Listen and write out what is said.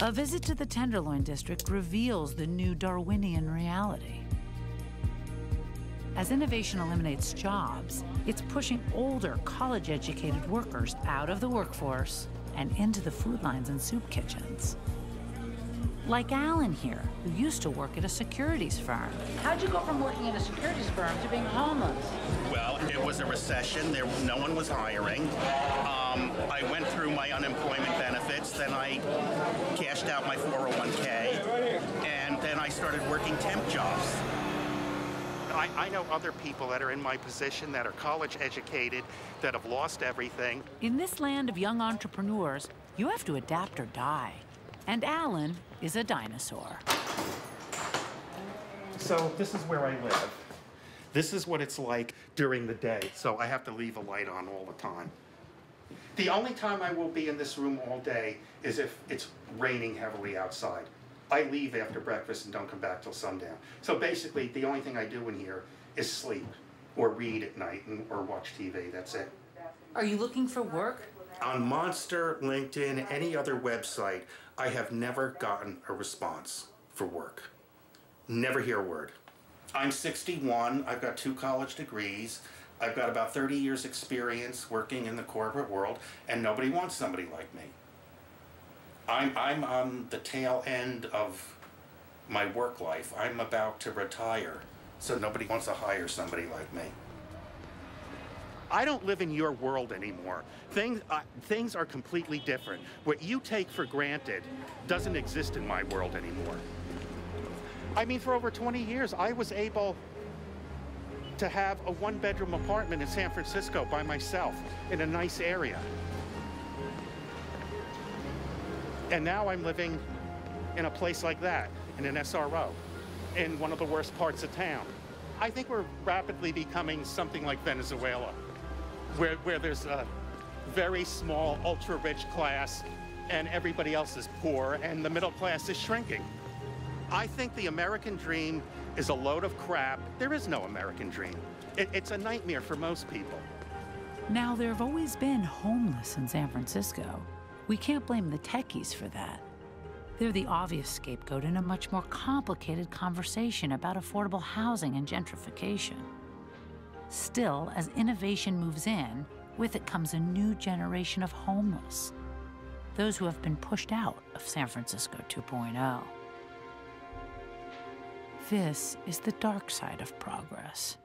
A visit to the Tenderloin District reveals the new Darwinian reality. As innovation eliminates jobs, it's pushing older, college-educated workers out of the workforce and into the food lines and soup kitchens. Like Alan here, who used to work at a securities firm. How'd you go from working at a securities firm to being homeless? Well, it was a recession. No one was hiring. I went through my unemployment benefits, then I cashed out my 401k, and then I started working temp jobs. I know other people that are in my position that are college educated, that have lost everything. In this land of young entrepreneurs, you have to adapt or die. And Alan is a dinosaur. So this is where I live. This is what it's like during the day. So I have to leave a light on all the time. The only time I will be in this room all day is if it's raining heavily outside. I leave after breakfast and don't come back till sundown. So basically, the only thing I do in here is sleep or read at night or watch TV. That's it. Are you looking for work? On Monster, LinkedIn, any other website, I have never gotten a response for work. Never hear a word. I'm 61, I've got 2 college degrees, I've got about 30 years experience working in the corporate world, and nobody wants somebody like me. I'm on the tail end of my work life. I'm about to retire, so nobody wants to hire somebody like me. I don't live in your world anymore. Things are completely different. What you take for granted doesn't exist in my world anymore. I mean, for over 20 years, I was able to have a 1-bedroom apartment in San Francisco by myself in a nice area. And now I'm living in a place like that, in an SRO, in one of the worst parts of town. I think we're rapidly becoming something like Venezuela, where there's a very small, ultra-rich class, and everybody else is poor, and the middle class is shrinking. I think the American dream is a load of crap. There is no American dream. It's a nightmare for most people. Now, there have always been homeless in San Francisco. We can't blame the techies for that. They're the obvious scapegoat in a much more complicated conversation about affordable housing and gentrification. Still, as innovation moves in, with it comes a new generation of homeless, those who have been pushed out of San Francisco 2.0. This is the dark side of progress.